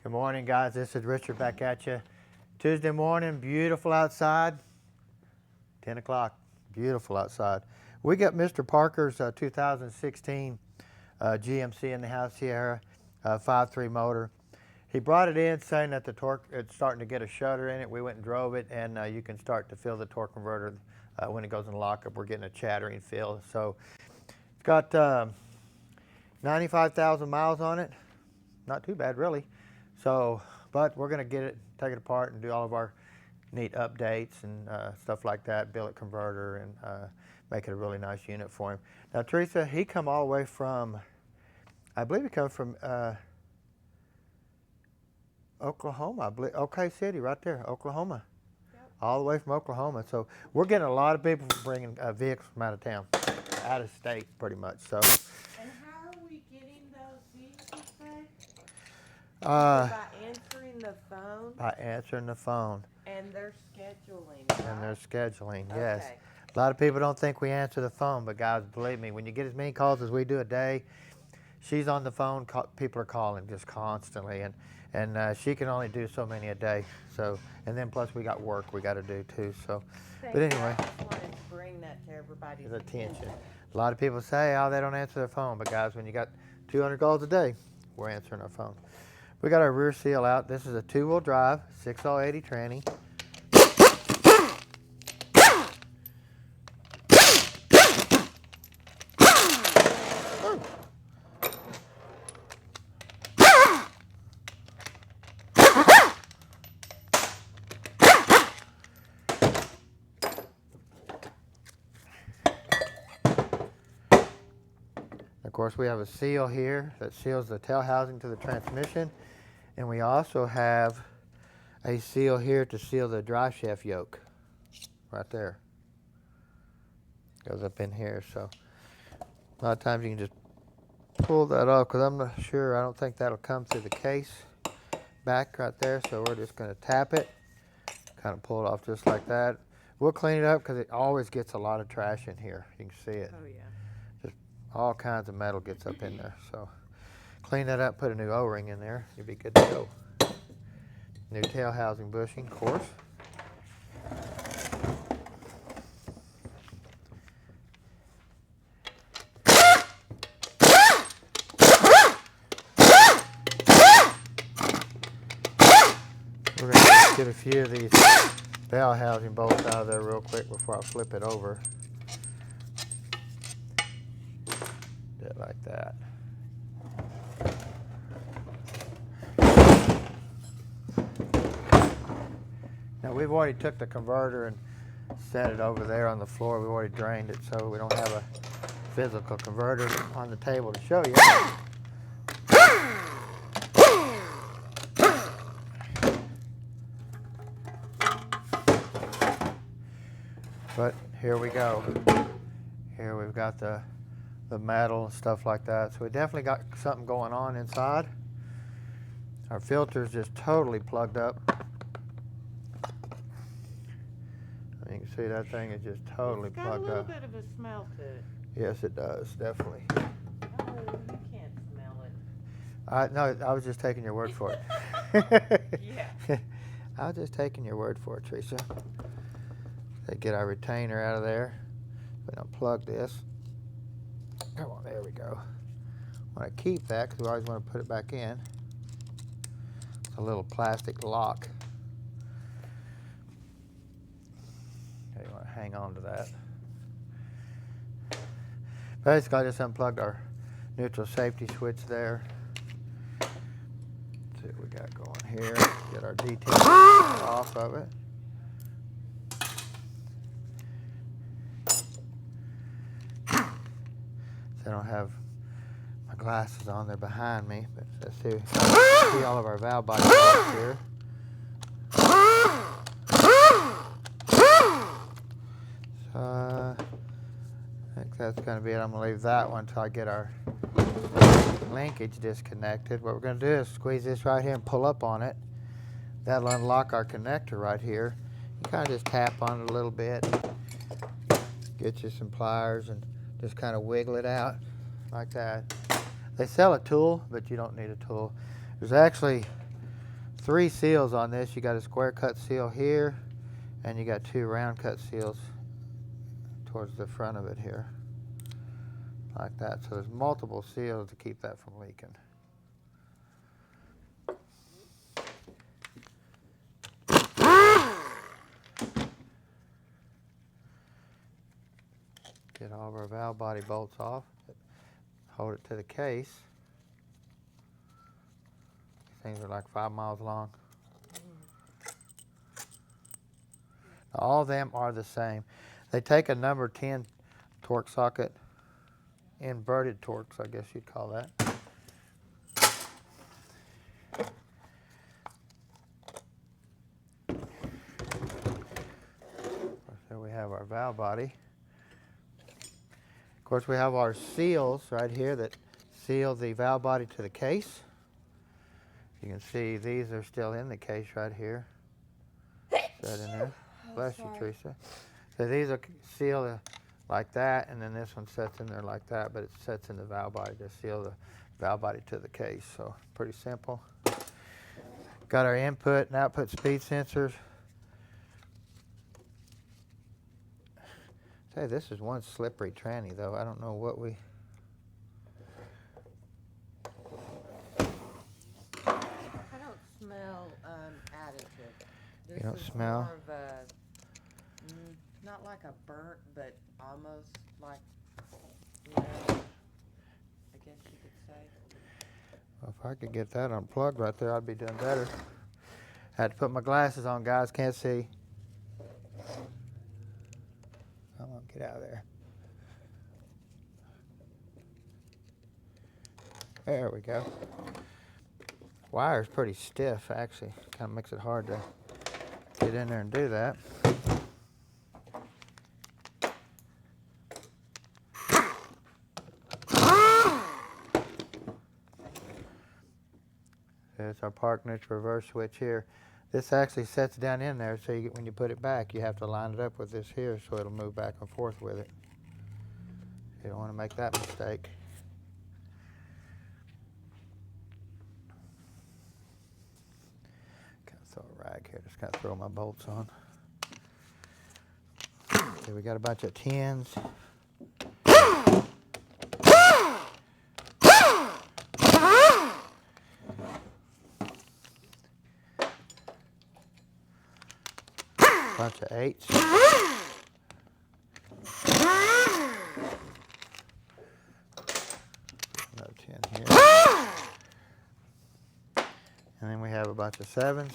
Good morning, guys. This is Richard back at you. Tuesday morning, beautiful outside. 10 o'clock, beautiful outside. We got Mr. Parker's 2016 GMC in the house here, 5.3 motor. He brought it in saying that the torque, it's starting to get a shudder in it. We went and drove it, and you can start to feel the torque converter when it goes in lockup. We're getting a chattering feel. So it's got 95,000 miles on it. Not too bad, really. So, but we're going to get it, take it apart, and do all of our neat updates and stuff like that, build it converter, and make it a really nice unit for him. Now, Teresa, he come all the way from, I believe he comes from Oklahoma, I believe, OK City, right there, Oklahoma. Yep. All the way from Oklahoma. So we're getting a lot of people bringing vehicles from out of town, out of state, pretty much. So. And how are we getting those vehicles back? By answering the phone? By answering the phone. And they're scheduling, right? And they're scheduling, okay. Yes. A lot of people don't think we answer the phone, but guys, believe me, when you get as many calls as we do a day, she's on the phone, people are calling just constantly, and she can only do so many a day. So, and then plus we got work we got to do too. So, but anyway. I just wanted to bring that to everybody's attention. A lot of people say, oh, they don't answer their phone, but guys, when you got 200 calls a day, we're answering our phone. We got our rear seal out. This is a two-wheel drive, 6L80 tranny. Of course, we have a seal here that seals the tail housing to the transmission. And we also have a seal here to seal the drive shaft yoke, right there. Goes up in here, so a lot of times you can just pull that off, because I'm not sure, I don't think that'll come through the case back right there, so we're just going to tap it, kind of pull it off just like that. We'll clean it up because it always gets a lot of trash in here. You can see it. Oh, yeah. Just all kinds of metal gets up in there, so. Clean that up, put a new O-ring in there, you'll be good to go. New tail housing bushing, of course. We're going to get a few of these bell housing bolts out of there real quick before I flip it over. Do it like that. Now we've already took the converter and set it over there on the floor. We've already drained it, so we don't have a physical converter on the table to show you. But here we go. Here we've got the metal and stuff like that. So we definitely got something going on inside. Our filter's just totally plugged up. You can see that thing is just totally plugged up. It's got a little bit of a smell to it. Yes, it does, definitely. Oh, you can't smell it. No, I was just taking your word for it. Yeah. I was just taking your word for it, Teresa. Let's get our retainer out of there. We're going to unplug this. Come on, there we go. I want to keep that because we always want to put it back in. It's a little plastic lock. Okay, you want to hang on to that. Basically, I just unplugged our neutral safety switch there. Let's see what we got going here. Get our detail off of it. I don't have my glasses on, they're behind me, but let's see all of our valve body parts here. So I think that's going to be it. I'm going to leave that one until I get our linkage disconnected. What we're going to do is squeeze this right here and pull up on it. That'll unlock our connector right here. You kind of just tap on it a little bit, get you some pliers and just kind of wiggle it out like that. They sell a tool, but you don't need a tool. There's actually 3 seals on this. You got a square cut seal here, and you got 2 round cut seals towards the front of it here, like that. So there's multiple seals to keep that from leaking. Get all of our valve body bolts off. Hold it to the case. These things are like 5 miles long. All of them are the same. They take a number 10 torque socket, inverted torques, I guess you'd call that. So we have our valve body. Of course, we have our seals right here that seal the valve body to the case. You can see these are still in the case right here. Set in there. Bless you, Teresa. So these are sealed like that, and then this one sets in there like that, but it sets in the valve body to seal the valve body to the case. So pretty simple. Got our input and output speed sensors. Say, this is one slippery tranny though. I don't know what we. I don't smell additive. This You don't is smell? more of a, not like a burnt, but almost like, you know, I guess you could say. Well, if I could get that unplugged right there, I'd be doing better. Had to put my glasses on, guys. Can't see. Come on, get out of there. There we go. Wire's pretty stiff, actually. Kind of makes it hard to get in there and do that. There's our park neutral reverse switch here. This actually sets down in there, so when you put it back, you have to line it up with this here so it'll move back and forth with it. You don't want to make that mistake. Kind of throw a rag here, just kind of throw my bolts on. Okay, we got a bunch of 10s. Bunch of 8s. Another 10 here. And then we have a bunch of 7s.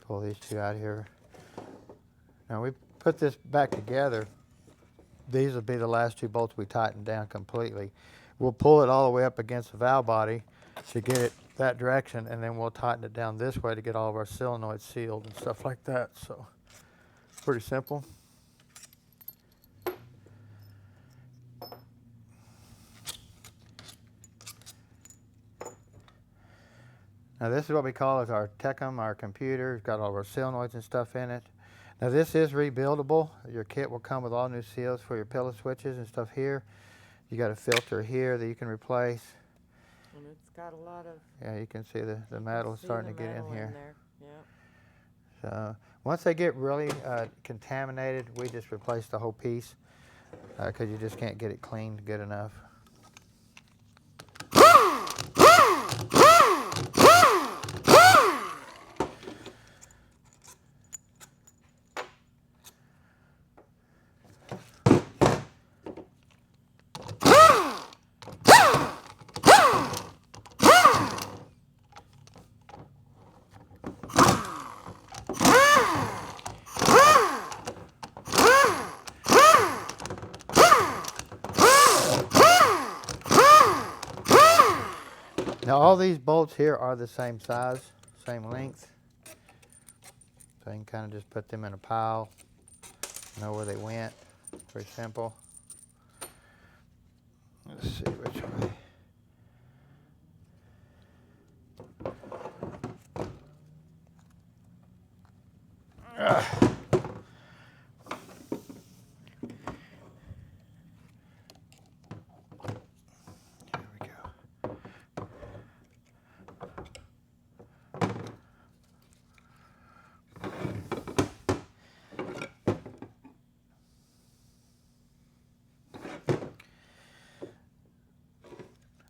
Pull these 2 out here. Now we put this back together. These will be the last 2 bolts we tighten down completely. We'll pull it all the way up against the valve body to get it that direction, and then we'll tighten it down this way to get all of our solenoids sealed and stuff like that. So, pretty simple. Now this is what we call as our Tecum, our computer. It's got all of our solenoids and stuff in it. Now this is rebuildable. Your kit will come with all new seals for your pillow switches and stuff here. You got a filter here that you can replace. And it's got a lot of. Yeah, you can see the metal starting to get in here. Yep. So once they get really contaminated, we just replace the whole piece because you just can't get it cleaned good enough. Now all these bolts here are the same size, same length. So you can kind of just put them in a pile, know where they went. Very simple. Let's see which way.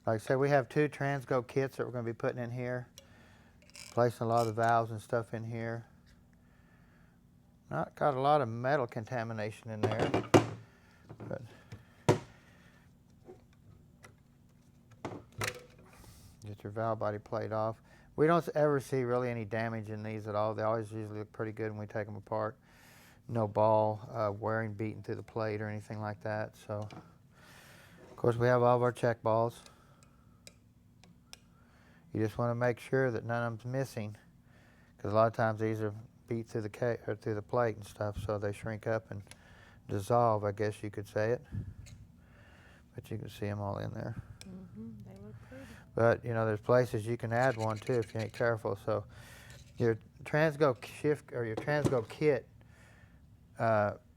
Like I said, we have 2 transgo kits that we're going to be putting in here. Placing a lot of the valves and stuff in here. Not got a lot of metal contamination in there. But get your valve body plate off. We don't ever see really any damage in these at all. They always usually look pretty good when we take them apart. No ball wearing, beating through the plate or anything like that. So, of course, we have all of our check balls. You just want to make sure that none of them's missing, because a lot of times these are beat through the through the plate and stuff, so they shrink up and dissolve, I guess you could say it. But you can see them all in there. They look pretty. But you know, there's places you can add one too if you ain't careful. So your transgo shift or your transgo kit,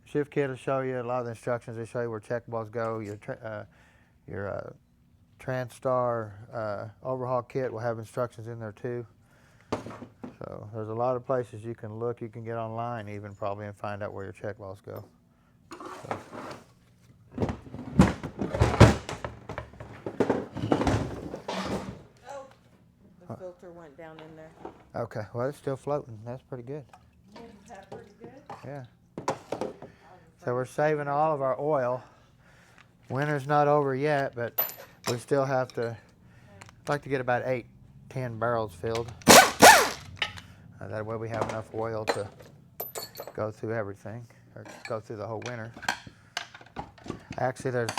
shift kit will show you a lot of the instructions. They show you where check balls go. Your TranStar overhaul kit will have instructions in there too. So there's a lot of places you can look. You can get online even probably and find out where your check balls go. So. Oh, the filter went down in there. Okay, well it's still floating. That's pretty good. Is that pretty good? Yeah. So we're saving all of our oil. Winter's not over yet, but we still have to, I'd like to get about 8-10 barrels filled. That way we have enough oil to go through everything, or go through the whole winter. Actually, there's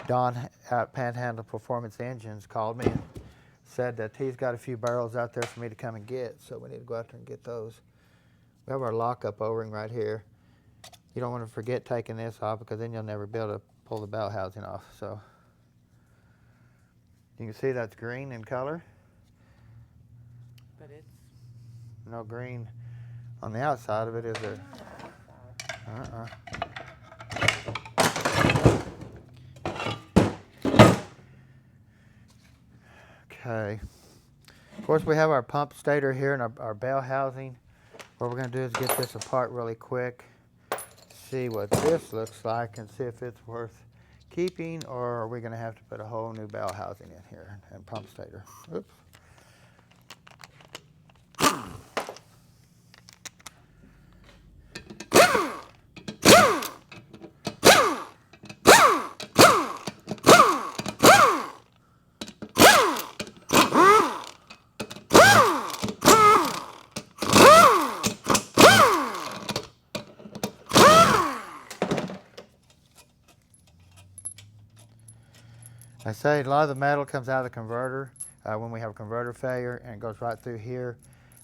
Don at Panhandle Performance Engines called me and said that he's got a few barrels out there for me to come and get, so we need to go out there and get those. We have our lockup O-ring right here. You don't want to forget taking this off, because then you'll never be able to pull the bell housing off. So you can see that's green in color. But it's No green on the outside of it, is there? Okay. Of course, we have our pump stator here and our bell housing. What we're going to do is get this apart really quick, see what this looks like, and see if it's worth keeping, or are we going to have to put a whole new bell housing in here and pump stator. Oops. I say a lot of the metal comes out of the converter when we have a converter failure, and it goes right through here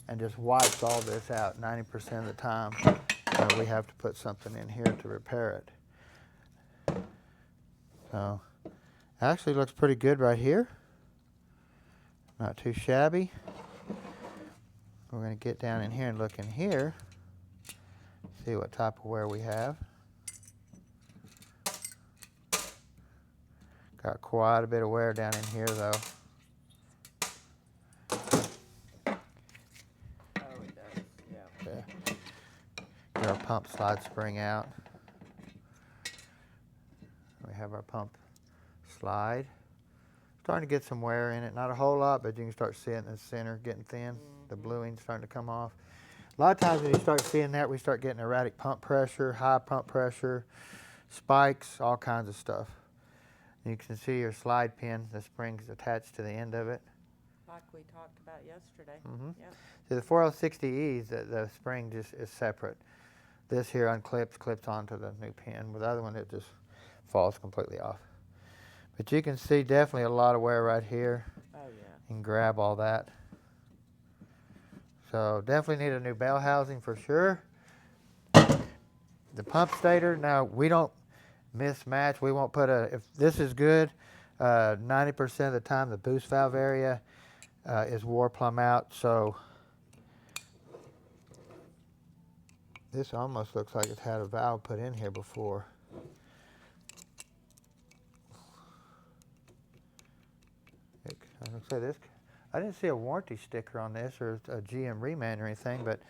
and just wipes all this out. 90% of the time we have to put something in here to repair it. So actually looks pretty good right here. Not too shabby. We're going to get down in here and look in here, see what type of wear we have. Got quite a bit of wear down in here though. oh, it does. Yeah. Get our pump slide spring out. We have our pump slide. Starting to get some wear in it. Not a whole lot, but you can start seeing the center getting thin. The bluing's starting to come off. A lot of times when you start seeing that, we start getting erratic pump pressure, high pump pressure, spikes, all kinds of stuff. You can see your slide pin, the spring's attached to the end of it. Like we talked about yesterday. Yep. So the 4060Es, the spring just is separate. This here unclips, clips onto the new pin. With the other one, it just falls completely off. But you can see definitely a lot of wear right here. Oh, yeah. You can grab all that. So definitely need a new bell housing for sure. The pump stator, now we don't mismatch. We won't put if this is good, 90% of the time the boost valve area is wore plumb out. So this almost looks like it's had a valve put in here before. I was gonna say this. I didn't see a warranty sticker on this or a GM reman or anything, but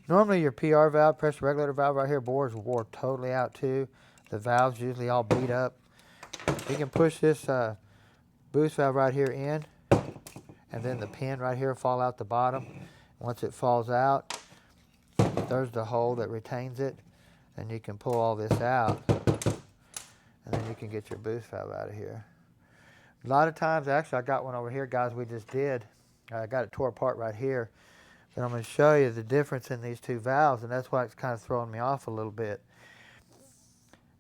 normally your PR valve, pressure regulator valve right here, bores wore totally out too. The valve's usually all beat up. You can push this boost valve right here in, and then the pin right here fall out the bottom. Once it falls out, there's the hole that retains it, and you can pull all this out, and then you can get your boost valve out of here. A lot of times, actually I got one over here, guys, we just did. I got it tore apart right here. But I'm going to show you the difference in these two valves, and that's why it's kind of throwing me off a little bit.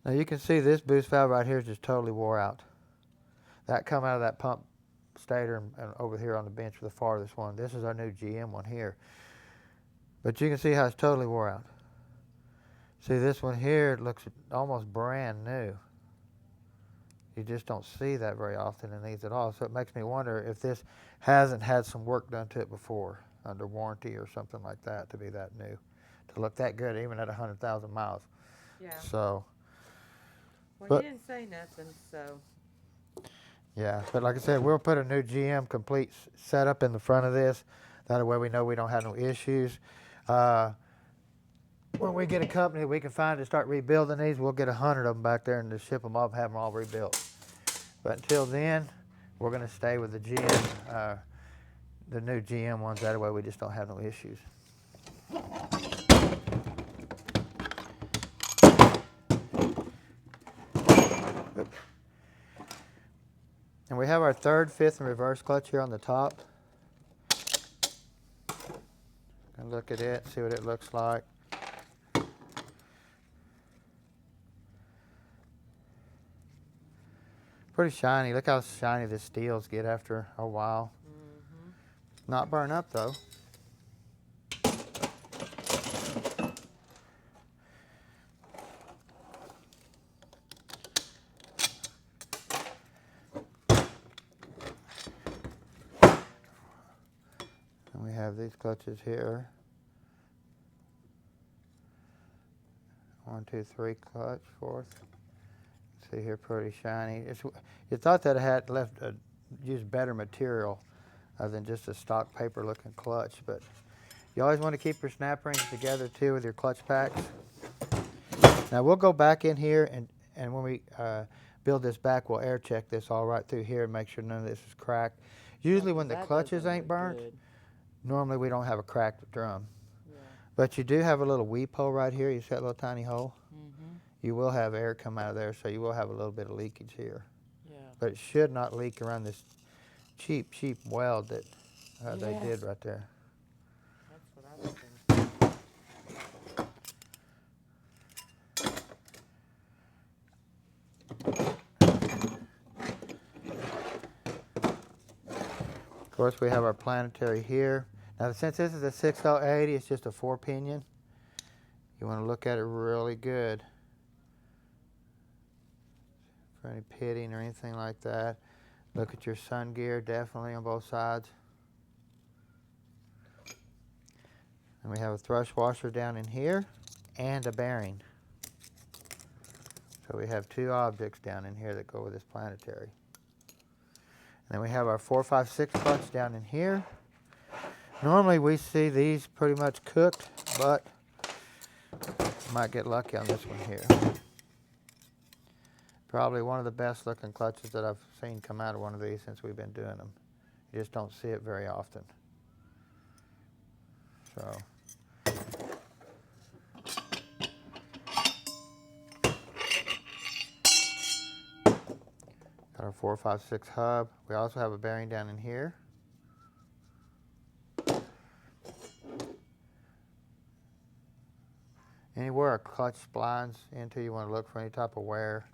Now you can see this boost valve right here is just totally wore out. That come out of that pump stator and over here on the bench for the farthest one. This is our new GM one here. But you can see how it's totally wore out. See, this one here looks almost brand new. You just don't see that very often in these at all. So it makes me wonder if this hasn't had some work done to it before, under warranty or something like that, to be that new, to look that good even at 100,000 miles. Yeah. So. Well, But, he didn't say nothing, so. yeah, but like I said, we'll put a new GM complete setup in the front of this. That way we know we don't have no issues. When we get a company we can find to start rebuilding these, we'll get 100 of them back there and just ship them off and have them all rebuilt. But until then, we're going to stay with the GM, the new GM ones. That way we just don't have no issues. And we have our third, fifth, and reverse clutch here on the top. And look at it, see what it looks like. Pretty shiny. Look how shiny the steels get after a while. Mm-hmm. Not burn up though. And we have these clutches here. 1, 2, 3 clutch, fourth. See here, pretty shiny. You thought that it had used better material than just a stock paper looking clutch, but you always want to keep your snap rings together too with your clutch packs. Now we'll go back in here and when we build this back, we'll air check this all right through here and make sure none of this is cracked. Usually when the clutches ain't burnt, normally we don't have a cracked drum. Yeah. But you do have a little weep hole right here. You see that little tiny hole? Mm-hmm. You will have air come out of there, so you will have a little bit of leakage here. Yeah. But it should not leak around this cheap weld that they did right there. That's what I was thinking. Of course, we have our planetary here. Now, since this is a 6L80, it's just a 4-pinion. You want to look at it really good for any pitting or anything like that. Look at your sun gear, definitely on both sides. And we have a thrust washer down in here and a bearing. So we have 2 objects down in here that go with this planetary. And then we have our 4, 5, 6 clutch down in here. Normally we see these pretty much cooked, but might get lucky on this one here. Probably one of the best looking clutches that I've seen come out of one of these since we've been doing them. You just don't see it very often. So. Got our 4, 5, 6 hub. We also have a bearing down in here. Anywhere a clutch splines into, you want to look for any type of wear.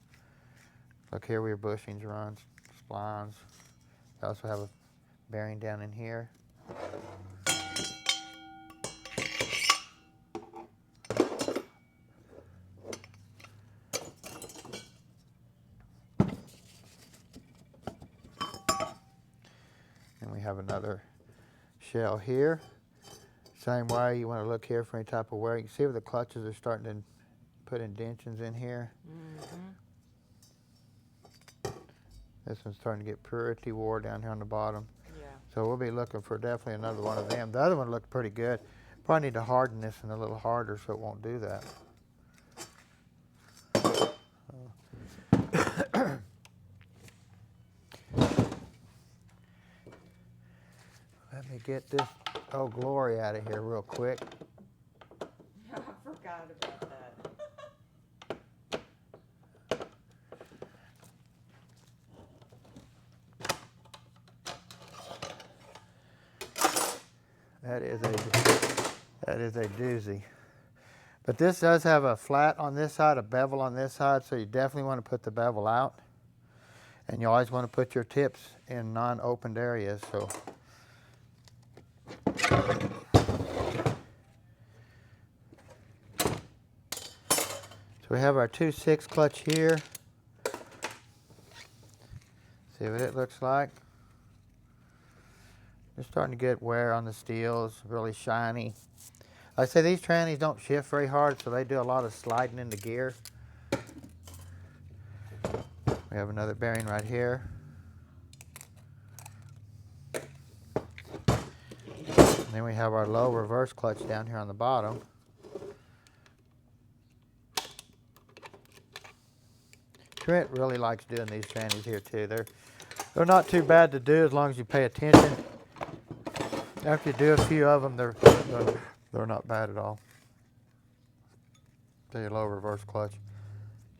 Look here where your bushings runs, splines. We also have a bearing down in here. And we have another shell here. Same way, you want to look here for any type of wear. You can see where the clutches are starting to put indentions in here. Mm-hmm. This one's starting to get pretty wore down here on the bottom. Yeah. So we'll be looking for definitely another one of them. The other one looked pretty good. Probably need to harden this in a little harder so it won't do that. get this old glory out of here real quick. I forgot about that. That is a doozy. But this does have a flat on this side, a bevel on this side, so you definitely want to put the bevel out. And you always want to put your tips in non-opened areas. So we have our 2.6 clutch here. See what it looks like. It's starting to get wear on the steel. It's really shiny. Like I say, these trannies don't shift very hard, so they do a lot of sliding into gear. We have another bearing right here. And then we have our low reverse clutch down here on the bottom. Trent really likes doing these trannies here too. They're not too bad to do as long as you pay attention. After you do a few of them, they're not bad at all. See, low reverse clutch.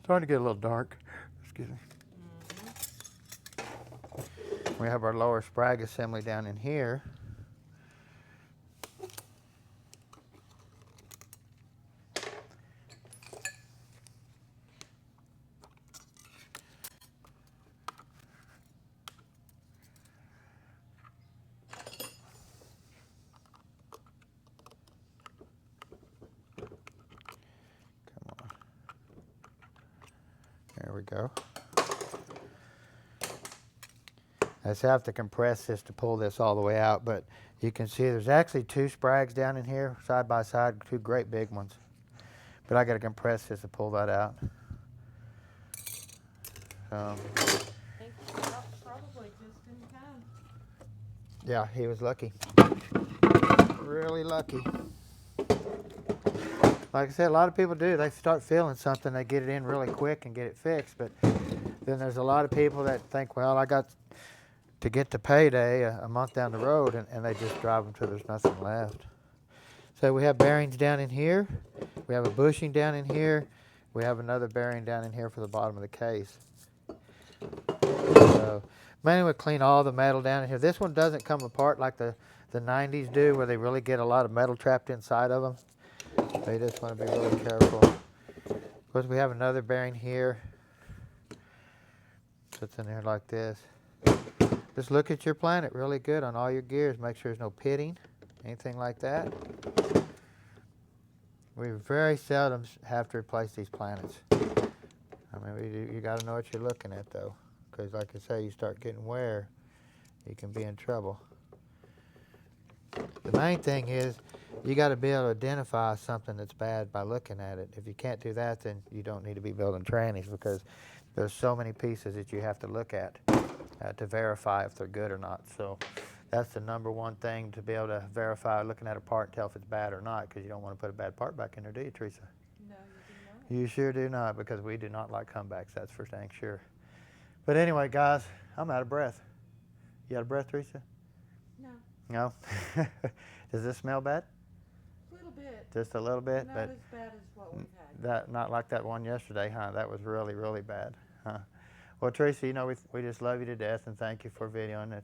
Starting to get a little dark. Excuse me. We have our lower sprag assembly down in here. There we go. I just have to compress this to pull this all the way out, but you can see there's actually two sprags down in here, side by side, two great big ones. But I got to compress this to pull that out. I think probably just in time. Yeah, he was lucky. Really lucky. Like I said, a lot of people do. They start feeling something, they get it in really quick and get it fixed. But then there's a lot of people that think, well, I got to get to payday a month down the road, and they just drive them till there's nothing left. So we have bearings down in here. We have a bushing down in here. We have another bearing down in here for the bottom of the case. So mainly we clean all the metal down in here. This one doesn't come apart like the 90s do, where they really get a lot of metal trapped inside of them. So you just want to be really careful. Of course, we have another bearing here. Sits in there like this. Just look at your planet really good on all your gears. Make sure there's no pitting, anything like that. We very seldom have to replace these planets. I mean, you got to know what you're looking at, though. Because like I say, you start getting wear, you can be in trouble. The main thing is you got to be able to identify something that's bad by looking at it. If you can't do that, then you don't need to be building trannies, because there's so many pieces that you have to look at to verify if they're good or not. So that's the number one thing, to be able to verify looking at a part and tell if it's bad or not, because you don't want to put a bad part back in there, do you, Teresa? No, you do not. You sure do not, because we do not like comebacks, that's for dang sure. But anyway, guys, I'm out of breath. You out of breath, Teresa? No. No? Does this smell bad? A little bit. Just a little bit? Not But as bad as what we've had. that, not like that one yesterday, huh? That was really, really bad, huh? Well, Teresa, you know, we just love you to death, and thank you for videoing it.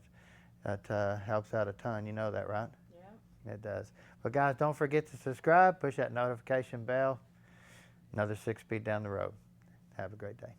That helps out a ton. You know that, right? Yeah. It does. But guys, don't forget to subscribe. Push that notification bell. Another 6 speed down the road. Have a great day.